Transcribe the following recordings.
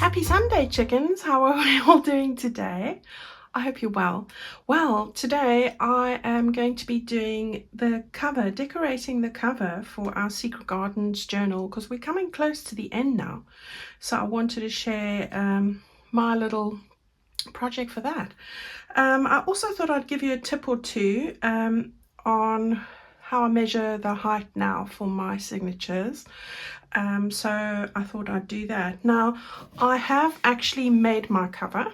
Happy Sunday, chickens. How are we all doing today? I hope you're well. Well, today I am going to be doing the cover, decorating the cover for our Secret Gardens journal because we're coming close to the end now. So I wanted to share my little project for that. I also thought I'd give you a tip or two on how I measure the height now for my signatures. So I thought I'd do that. Now, I have actually made my cover,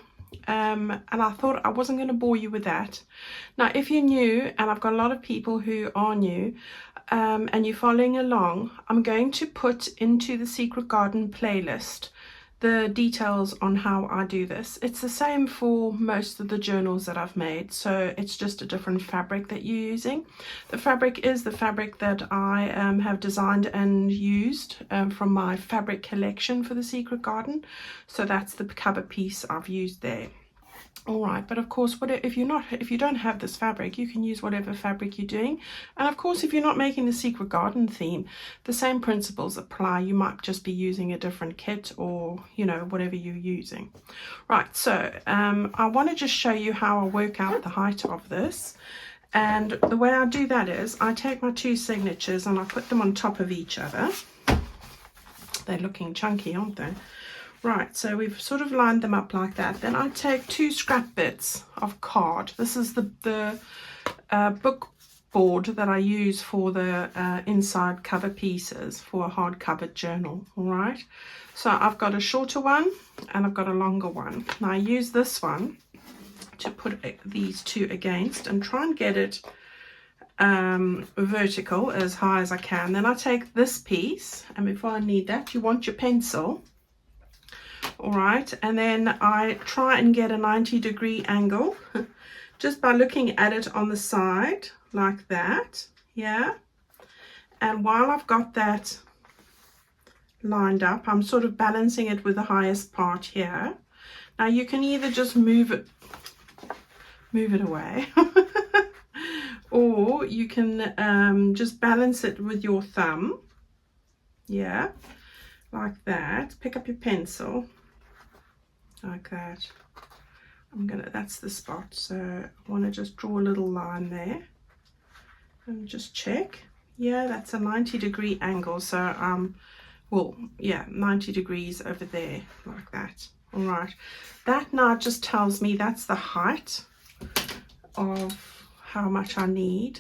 and I thought I wasn't going to bore you with that. Now, if you're new, and I've got a lot of people who are new, and you're following along, I'm going to put into the Secret Garden playlist the details on how I do this. It's the same for most of the journals that I've made, so it's just a different fabric that you're using. The fabric is the fabric that I have designed and used from my fabric collection for the Secret Garden, so that's the cover piece I've used there. All right, but of course, if you don't have this fabric, you can use whatever fabric you're doing. And of course, if you're not making the Secret Garden theme, the same principles apply. You might just be using a different kit, or whatever you're using. Right, so I want to just show you how I work out the height of this. And the way I do that is I take my two signatures and I put them on top of each other. They're looking chunky, aren't they? Right, so we've sort of lined them up like that. Then I take two scrap bits of card. This is the book board that I use for the inside cover pieces for a hardcover journal. All right, so I've got a shorter one and I've got a longer one. Now I use this one to put these two against and try and get it vertical as high as I can. Then I take this piece, and before I need that, you want your pencil. All right, and then I try and get a 90-degree angle just by looking at it on the side like that. Yeah, and while I've got that lined up, I'm sort of balancing it with the highest part here. Now you can either just move it away or you can just balance it with your thumb. Yeah, like that. Pick up your pencil like that. That's the spot, so I want to just draw a little line there and just check. Yeah, that's a 90-degree angle, so well, yeah, 90 degrees over there like that. All right, that now just tells me that's the height of how much I need,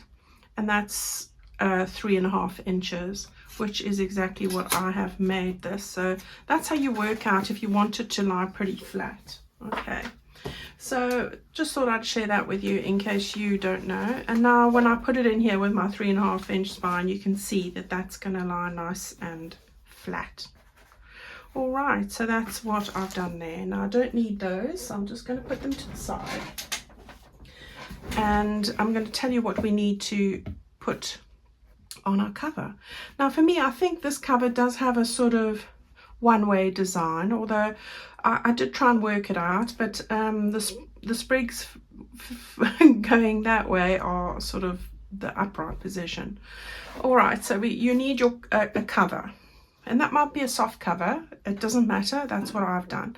and that's 3.5 inches, which is exactly what I have made this. So that's how you work out if you want it to lie pretty flat. Okay, so just thought I'd share that with you in case you don't know. And now when I put it in here with my 3.5 inch spine, you can see that that's going to lie nice and flat. All right, so that's what I've done there. Now I don't need those, so I'm just going to put them to the side, and I'm going to tell you what we need to put on our cover. Now for me, I think this cover does have a sort of one-way design, although I did try and work it out, but the sprigs going that way are sort of the upright position. All right, so you need your a cover, and that might be a soft cover, it doesn't matter, that's what I've done.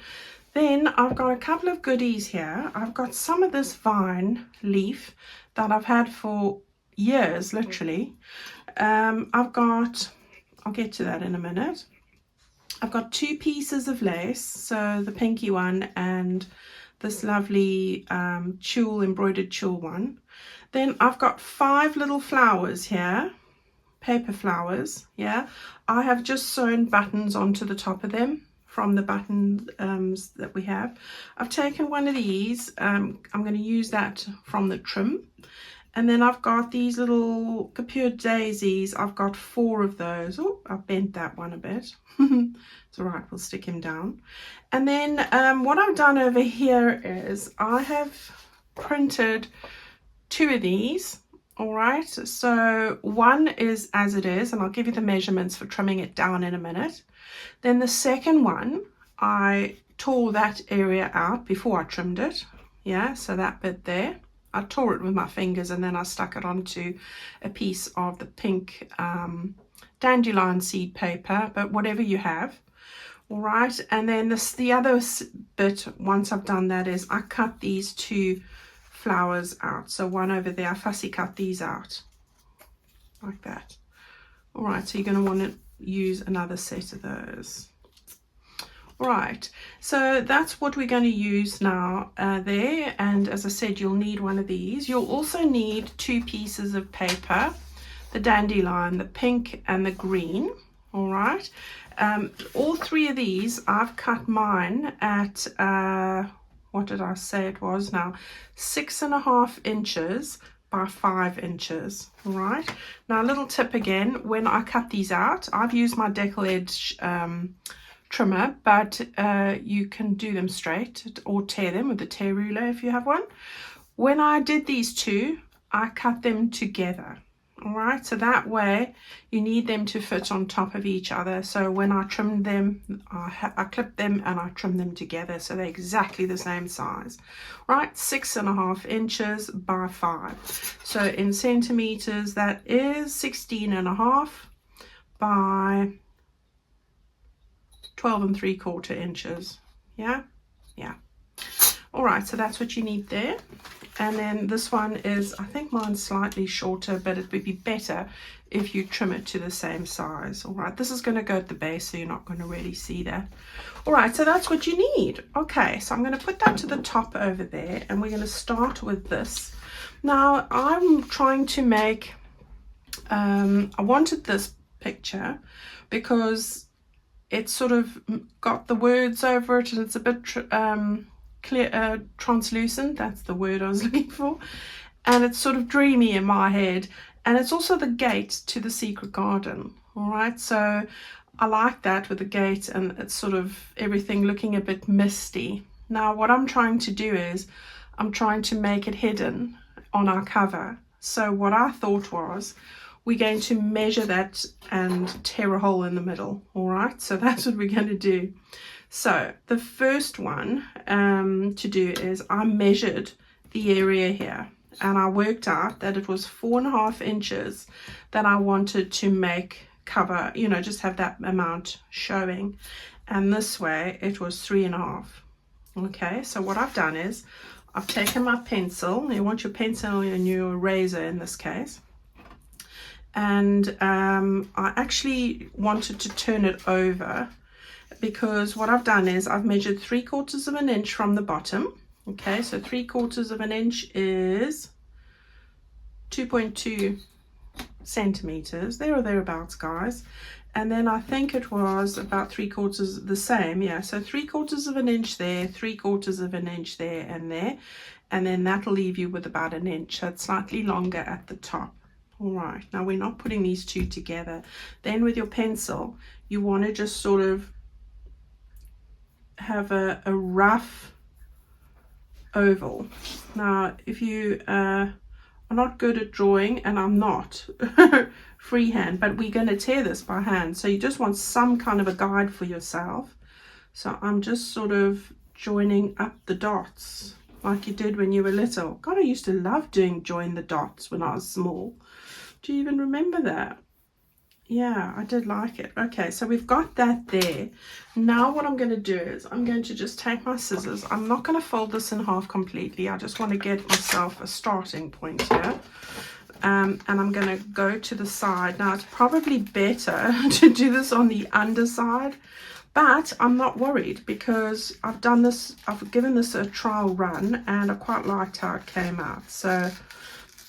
Then I've got a couple of goodies here. I've got some of this vine leaf that I've had for years, literally. I'll get to that in a minute. I've got two pieces of lace, so the pinky one and this lovely embroidered tulle one. Then I've got 5 little flowers here, paper flowers. Yeah, I have just sewn buttons onto the top of them from the buttons that we have. I've taken one of these. I'm going to use that from the trim. And then I've got these little Capure daisies. I've got 4 of those. Oh, I've bent that one a bit. It's all right, we'll stick him down. And then what I've done over here is I have printed 2 of these. All right, so one is as it is, and I'll give you the measurements for trimming it down in a minute. Then the second one, I tore that area out before I trimmed it. Yeah, so that bit there. I tore it with my fingers and then I stuck it onto a piece of the pink dandelion seed paper, but whatever you have. All right, and then the other bit, once I've done that, is I cut these two flowers out. So one over there, I fussy cut these out like that. All right, so you're going to want to use another set of those. All right, so that's what we're going to use now there. And as I said, you'll need one of these. You'll also need two pieces of paper, the dandelion, the pink and the green. All right, all three of these, I've cut mine at what did I say it was now, 6.5 inches by 5 inches. All right, now a little tip again, when I cut these out, I've used my decal edge trimmer, but you can do them straight or tear them with a tear ruler if you have one. When I did these two, I cut them together. All right, so that way you need them to fit on top of each other. So when I trimmed them, I clipped them and I trimmed them together, so they're exactly the same size. Right, 6.5 inches by 5. So in centimeters, that is 16.5 by 12 3/4 inches. Yeah. All right, so that's what you need there. And then this one is, I think mine's slightly shorter, but it would be better if you trim it to the same size. All right, this is going to go at the base, so you're not going to really see that. All right, so that's what you need. Okay, so I'm going to put that to the top over there, and we're going to start with this. Now, I'm trying to make, I wanted this picture because it's sort of got the words over it, and it's a bit clear, translucent, that's the word I was looking for, and it's sort of dreamy in my head, and it's also the gate to the secret garden. All right, so I like that with the gate, and it's sort of everything looking a bit misty. Now what I'm trying to do is I'm trying to make it hidden on our cover. So what I thought was, we're going to measure that and tear a hole in the middle. All right, so that's what we're going to do. So the first one to do is I measured the area here, and I worked out that it was 4.5 inches that I wanted to make cover, you know, just have that amount showing, and this way it was 3.5. Okay, so what I've done is I've taken my pencil. You want your pencil and your eraser in this case, and I actually wanted to turn it over, because what I've done is I've measured 3/4 of an inch from the bottom. Okay, so 3/4 of an inch is 2.2 centimeters, there or thereabouts, guys. And then I think it was about 3/4 the same, yeah, so 3/4 of an inch there, 3/4 of an inch there and there, and then that'll leave you with about an inch. So it's slightly longer at the top. All right, now we're not putting these two together. Then with your pencil, you want to just sort of have a rough oval. Now if you are not good at drawing, and I'm not freehand, but we're going to tear this by hand, so you just want some kind of a guide for yourself. So I'm just sort of joining up the dots like you did when you were little. God, I used to love doing join the dots when I was small. Do you even remember that? Yeah, I did like it. Okay, so we've got that there. Now what I'm going to do is I'm going to just take my scissors. I'm not going to fold this in half completely. I just want to get myself a starting point here. And I'm going to go to the side. Now it's probably better to do this on the underside, but I'm not worried because I've done this, I've given this a trial run, and I quite liked how it came out. So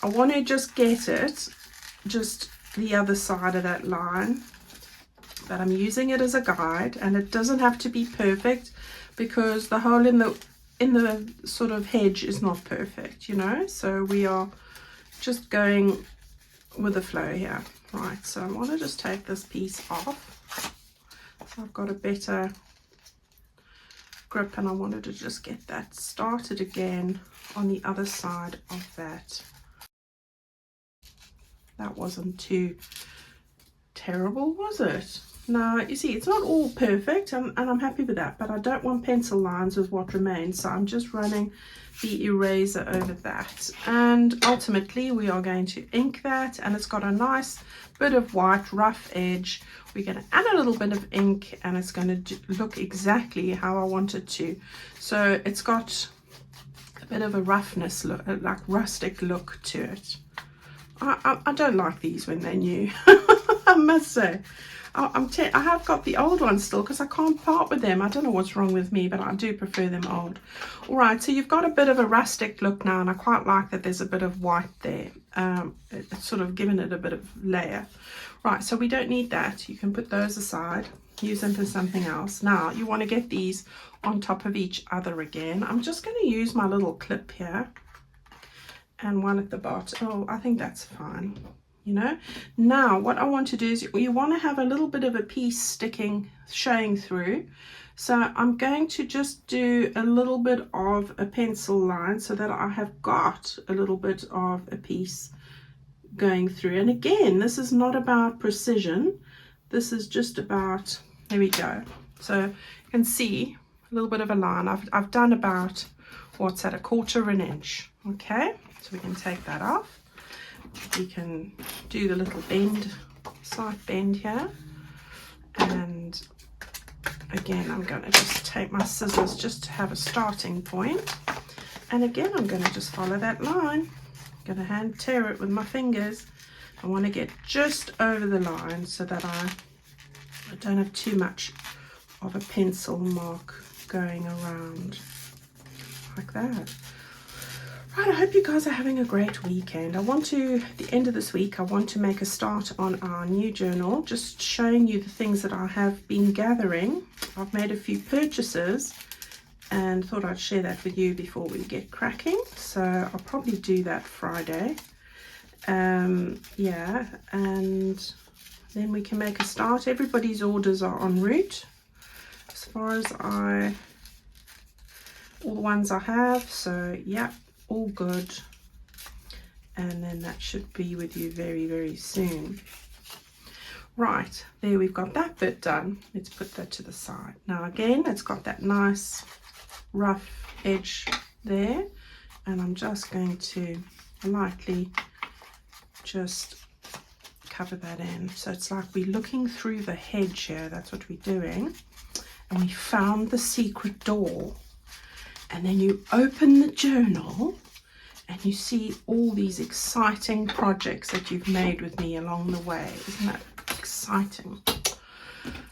I want to just get it just the other side of that line, but I'm using it as a guide, and it doesn't have to be perfect because the hole in the sort of hedge is not perfect, you know, so we are just going with the flow here. Right, so I want to just take this piece off so I've got a better grip, and I wanted to just get that started again on the other side of that. That wasn't too terrible, was it? Now, you see, it's not all perfect, and I'm happy with that, but I don't want pencil lines with what remains, so I'm just running the eraser over that. And ultimately, we are going to ink that, and it's got a nice bit of white rough edge. We're going to add a little bit of ink, and it's going to look exactly how I want it to. So it's got a bit of a roughness look, like rustic look to it. I don't like these when they're new. I must say. I have got the old ones still because I can't part with them. I don't know what's wrong with me, but I do prefer them old. All right, so you've got a bit of a rustic look now, and I quite like that there's a bit of white there. It's sort of given it a bit of layer. Right, so we don't need that. You can put those aside, use them for something else. Now, you want to get these on top of each other again. I'm just going to use my little clip here and one at the bottom. Oh, I think that's fine. You know, now what I want to do is you want to have a little bit of a piece showing through. So I'm going to just do a little bit of a pencil line so that I have got a little bit of a piece going through. And again, this is not about precision. This is just about, there we go. So you can see a little bit of a line. I've done about, what's that, 1/4 inch. Okay, so we can take that off. We can do the little bend, slight bend here, and again I'm going to just take my scissors just to have a starting point, and again I'm going to just follow that line. I'm going to hand tear it with my fingers. I want to get just over the line so that I don't have too much of a pencil mark going around like that. Right, I hope you guys are having a great weekend. At the end of this week, I want to make a start on our new journal, just showing you the things that I have been gathering. I've made a few purchases and thought I'd share that with you before we get cracking. So I'll probably do that Friday. Yeah, and then we can make a start. Everybody's orders are en route as far as all the ones I have. So yeah, all good, and then that should be with you very, very soon. Right, there we've got that bit done. Let's put that to the side. Now again, it's got that nice rough edge there, and I'm just going to lightly just cover that in. So it's like we're looking through the hedge here. That's what we're doing, and we found the secret door. And then you open the journal and you see all these exciting projects that you've made with me along the way. Isn't that exciting?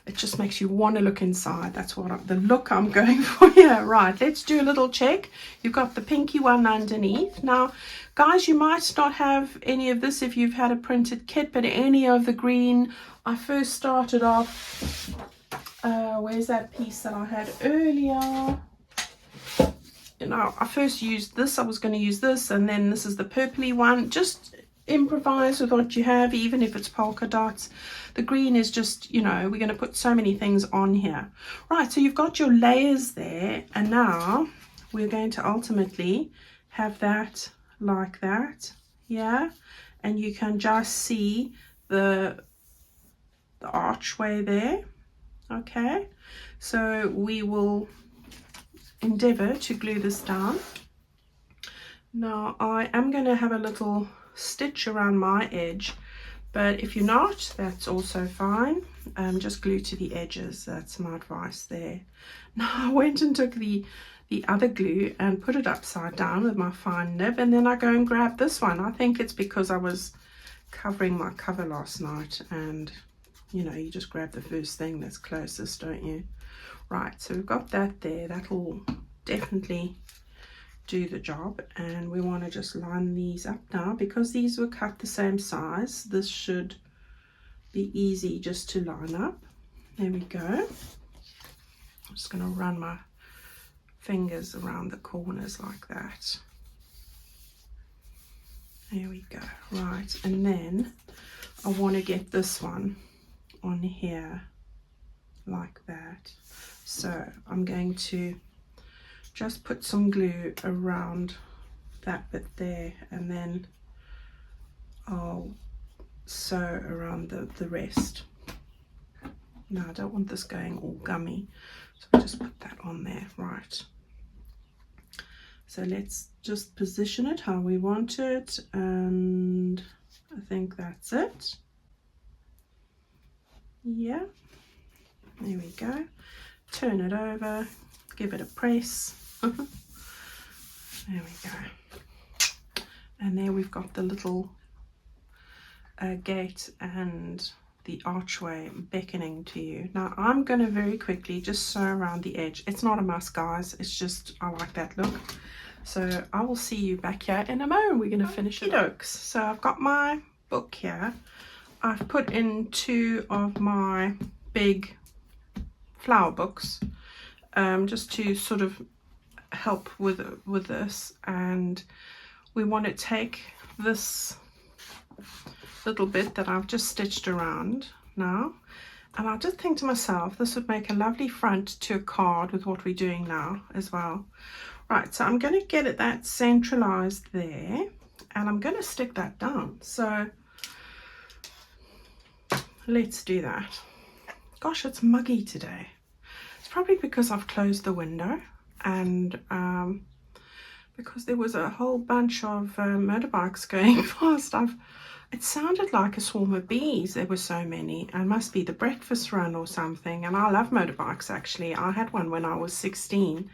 It just makes you want to look inside. That's what the look I'm going for here. Right, let's do a little check. You've got the pinky one underneath. Now, guys, you might not have any of this if you've had a printed kit, but any of the green. I first started off, where's that piece that I had earlier? You know, I first used this. I was going to use this, and then this is the purpley one. Just improvise with what you have, even if it's polka dots. The green is just, you know, we're going to put so many things on here. Right, so you've got your layers there, and now we're going to ultimately have that like that, yeah, and you can just see the archway there. Okay, so we will endeavor to glue this down. Now I am going to have a little stitch around my edge, but if you're not, that's also fine. Just glue to the edges. That's my advice there. Now I went and took the other glue and put it upside down with my fine nib, and then I go and grab this one. I think it's because I was covering my cover last night, and you know, you just grab the first thing that's closest, don't you? Right, so we've got that there. That'll definitely do the job, and we want to just line these up now because these were cut the same size. This should be easy just to line up. There we go. I'm just going to run my fingers around the corners like that. There we go. Right, and then I want to get this one on here like that. So I'm going to just put some glue around that bit there, and then I'll sew around the rest. No, I don't want this going all gummy. So we'll just put that on there. Right. So let's just position it how we want it. And I think that's it. Yeah. There we go. Turn it over. Give it a press. There we go. And there we've got the little gate and the archway beckoning to you. Now I'm going to very quickly just sew around the edge. It's not a must, guys, it's just I like that look. So I will see you back here in a moment. We're going to finish it. So I've got my book here. I've put in 2 of my big flower books just to sort of help with this, and we want to take this little bit that I've just stitched around now, and I just think to myself this would make a lovely front to a card with what we're doing now as well. Right, so I'm going to get it that centralized there, and I'm going to stick that down. So let's do that. Gosh, it's muggy today. It's probably because I've closed the window, and because there was a whole bunch of motorbikes going past. It sounded like a swarm of bees. There were so many, and must be the breakfast run or something. And I love motorbikes, actually. I had one when I was 16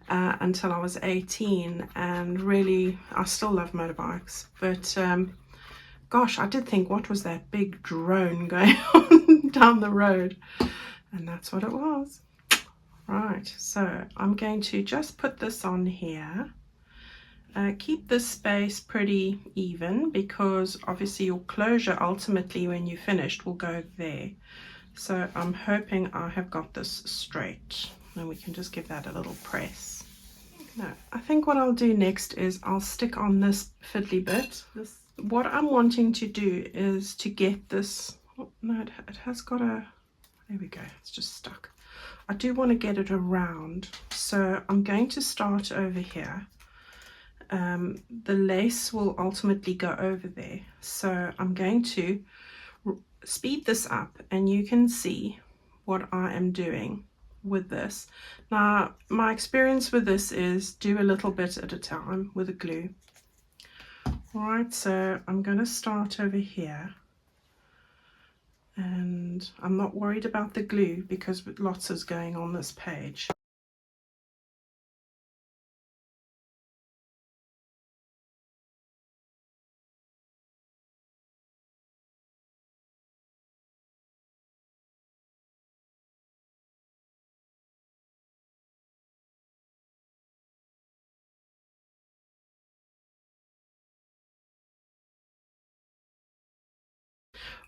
until I was 18, and really I still love motorbikes. But gosh, I did think, what was that big drone going on down the road? And that's what it was. Right, so I'm going to just put this on here. Keep this space pretty even, because obviously your closure ultimately when you finished will go there. So I'm hoping I have got this straight, and we can just give that a little press. No, I think what I'll do next is I'll stick on this fiddly bit. What I'm wanting to do is to get this, oh, no, it has got a, there we go, it's just stuck. I do want to get it around, so I'm going to start over here. The lace will ultimately go over there, so I'm going to speed this up, and you can see what I am doing with this. Now my experience with this is do a little bit at a time with the glue. Alright, so I'm going to start over here, and I'm not worried about the glue because lots is going on this page.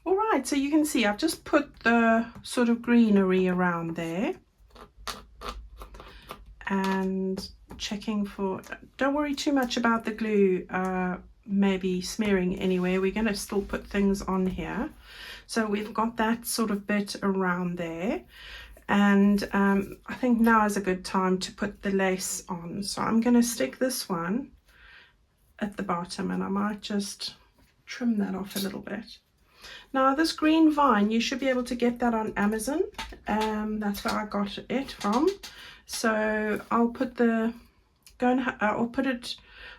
All right, so you can see I've just put the sort of greenery around there, and checking for, don't worry too much about the glue maybe smearing anywhere. We're going to still put things on here. So we've got that sort of bit around there, and I think now is a good time to put the lace on. So I'm going to stick this one at the bottom, and I might just trim that off a little bit. Now this green vine, you should be able to get that on Amazon. That's where I got it from. So I'll put the, I'll put it,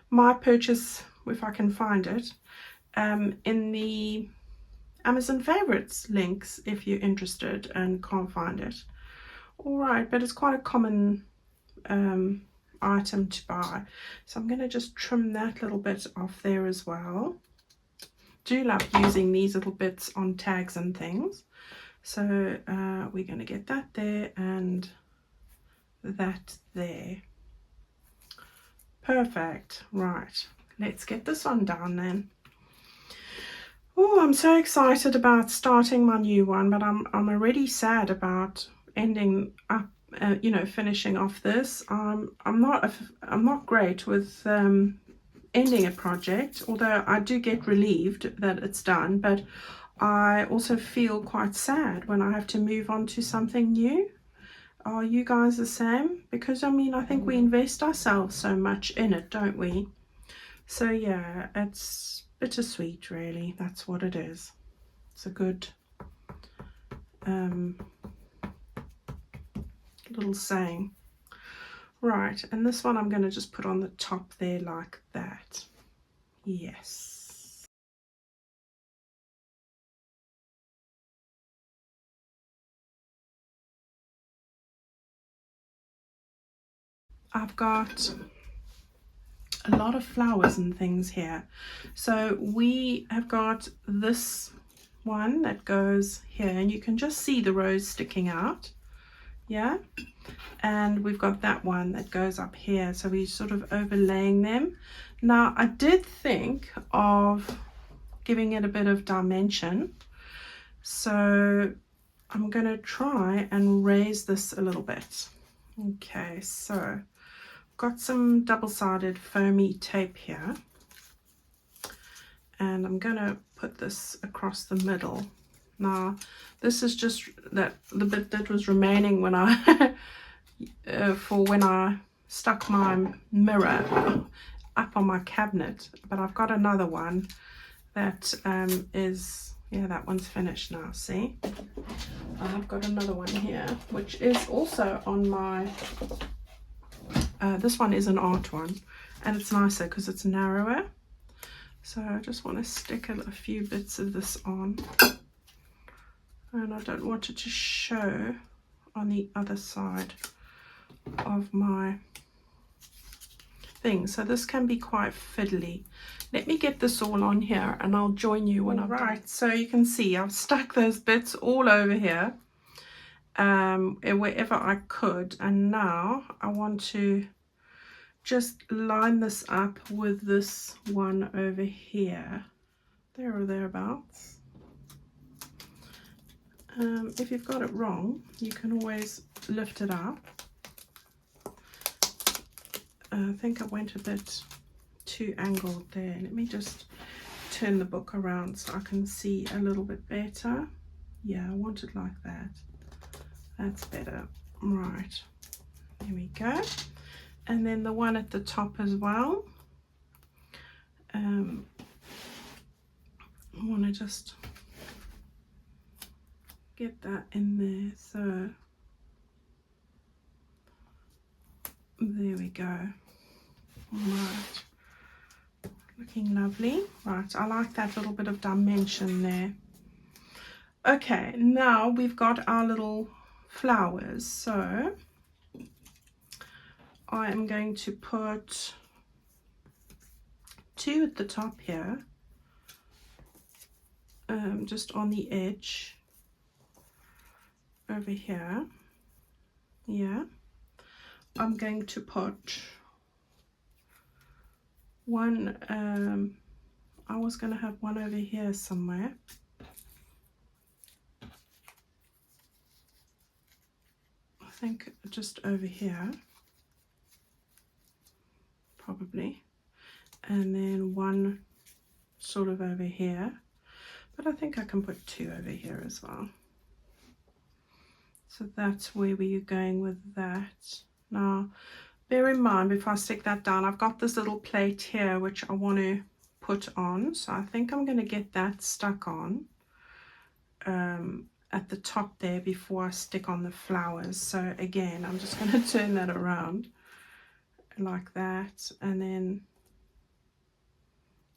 my purchase, if I can find it, in the Amazon favorites links if you're interested and can't find it. All right, but it's quite a common item to buy. So I'm going to just trim that little bit off there as well. Do love using these little bits on tags and things. So we're going to get that there and that there. Perfect. Right, let's get this one down then. Oh, I'm so excited about starting my new one, but I'm already sad about ending up, you know, finishing off this. I'm not great with ending a project, although I do get relieved that it's done, but I also feel quite sad when I have to move on to something new. Are you guys the same? Because I mean, I think we invest ourselves so much in it, don't we? So yeah, it's bittersweet really. That's what it is. It's a good little saying. Right, and this one I'm going to just put on the top there like that. Yes. I've got a lot of flowers and things here. So we have got this one that goes here, and you can just see the rose sticking out. Yeah. And we've got that one that goes up here, so we're sort of overlaying them. Now I did think of giving it a bit of dimension, so I'm going to try and raise this a little bit. Okay, so got some double-sided foamy tape here, and I'm going to put this across the middle. Now this is just that the bit that was remaining when I for when I stuck my mirror up on my cabinet, but I've got another one that is, yeah, that one's finished now. See, I've got another one here which is also on my this one is an art one, and it's nicer because it's narrower. So I just want to stick a few bits of this on, and I don't want it to show on the other side of my thing, so this can be quite fiddly. Let me get this all on here and I'll join you when I'm right. So you can see I've stuck those bits all over here, wherever I could, and now I want to just line this up with this one over here, there or thereabouts. If you've got it wrong, you can always lift it up. I think I went a bit too angled there. Let me just turn the book around so I can see a little bit better. Yeah, I want it like that. That's better. Right, there we go. And then the one at the top as well. I want to just get that in there. So there we go. Right, looking lovely. Right, I like that little bit of dimension there. Okay, now we've got our little flowers, so I am going to put two at the top here, just on the edge over here. Yeah, I'm going to put one, I was going to have one over here somewhere. I think just over here, probably, and then one sort of over here, but I think I can put two over here as well. So that's where we're going with that. Now bear in mind, before I stick that down, I've got this little plate here which I want to put on, so I think I'm going to get that stuck on at the top there before I stick on the flowers. So again, I'm just going to turn that around like that, and then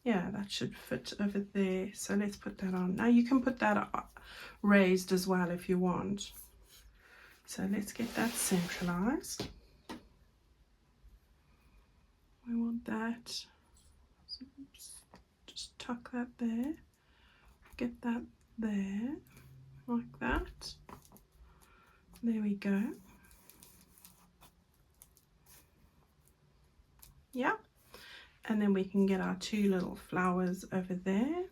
yeah, that should fit over there. So let's put that on. Now you can put that raised as well if you want. So let's get that centralized. We want that, so just tuck that there, get that there, like that. There we go. Yeah, and then we can get our two little flowers over there.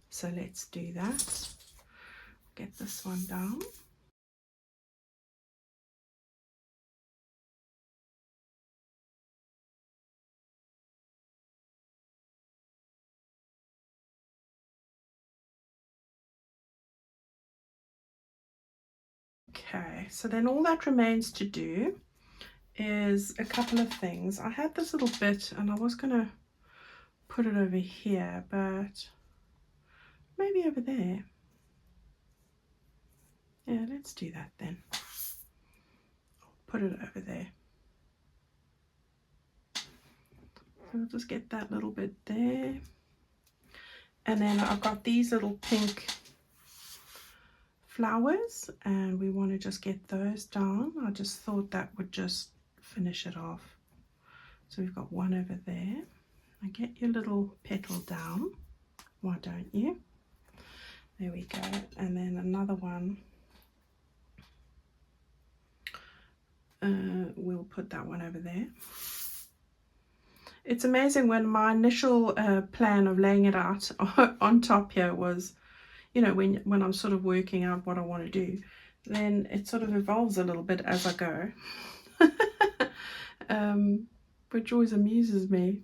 So let's do that. Get this one down. Okay, so then all that remains to do is a couple of things. I had this little bit and I was going to put it over here, but maybe over there. Yeah, let's do that then. Put it over there. So we'll just get that little bit there. And then I've got these little pink flowers, and we want to just get those down. I just thought that would just finish it off. So we've got one over there. Now get your little petal down, why don't you? There we go. And then another one. We'll put that one over there. It's amazing, when my initial plan of laying it out on top here was, you know, when I'm sort of working out what I want to do, then it sort of evolves a little bit as I go. Which always amuses me.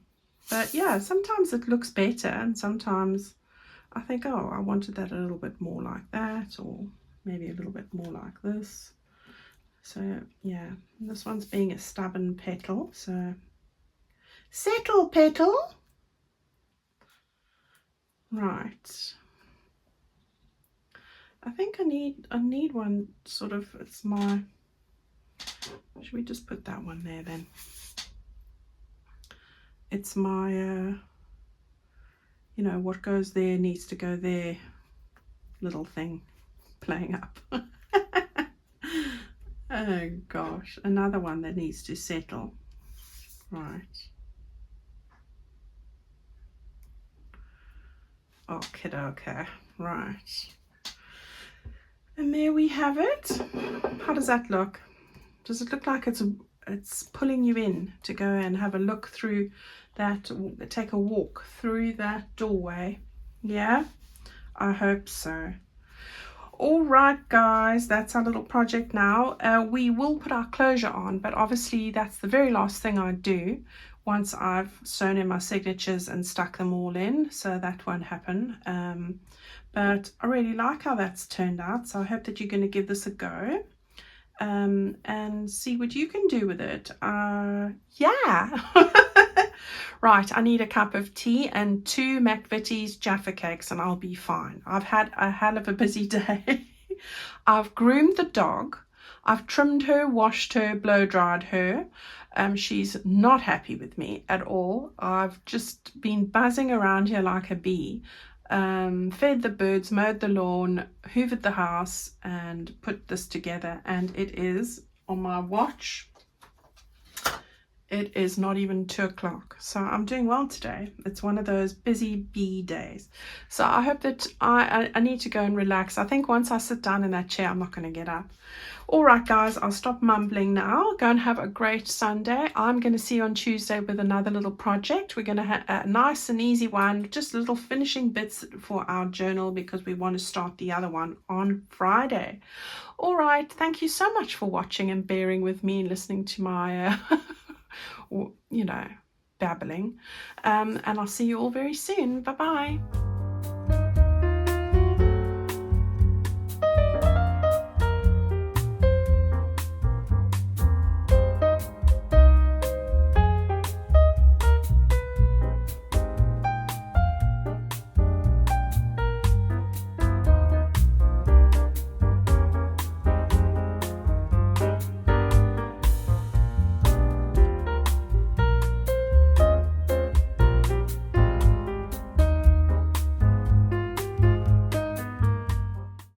But yeah, sometimes it looks better, and sometimes I think, oh, I wanted that a little bit more like that, or maybe a little bit more like this. So yeah, this one's being a stubborn petal, so settle, petal. Right. I think I need one sort of, it's my, should we just put that one there then? It's my, you know, what goes there needs to go there little thing playing up. Oh gosh, another one that needs to settle. Right. Okay, okay, right. And there we have it. How does that look? Does it look like it's pulling you in to go and have a look through that, take a walk through that doorway? Yeah, I hope so. All right, guys, that's our little project now. We will put our closure on, but obviously that's the very last thing I do once I've sewn in my signatures and stuck them all in, so that won't happen. But I really like how that's turned out, so I hope that you're going to give this a go. And see what you can do with it. Yeah. Right, I need a cup of tea and 2 McVitie's Jaffa cakes and I'll be fine. I've had a hell of a busy day. I've groomed the dog. I've trimmed her, washed her, blow dried her. She's not happy with me at all. I've just been buzzing around here like a bee. Fed the birds, mowed the lawn, hoovered the house, and put this together, and it is on my watch. It is not even 2 o'clock, so I'm doing well today. It's one of those busy bee days. So I hope that I need to go and relax. I think once I sit down in that chair, I'm not going to get up. All right, guys, I'll stop mumbling now. Go and have a great Sunday. I'm going to see you on Tuesday with another little project. We're going to have a nice and easy one, just little finishing bits for our journal, because we want to start the other one on Friday. All right, thank you so much for watching and bearing with me and listening to my you know, babbling. And I'll see you all very soon. Bye-bye.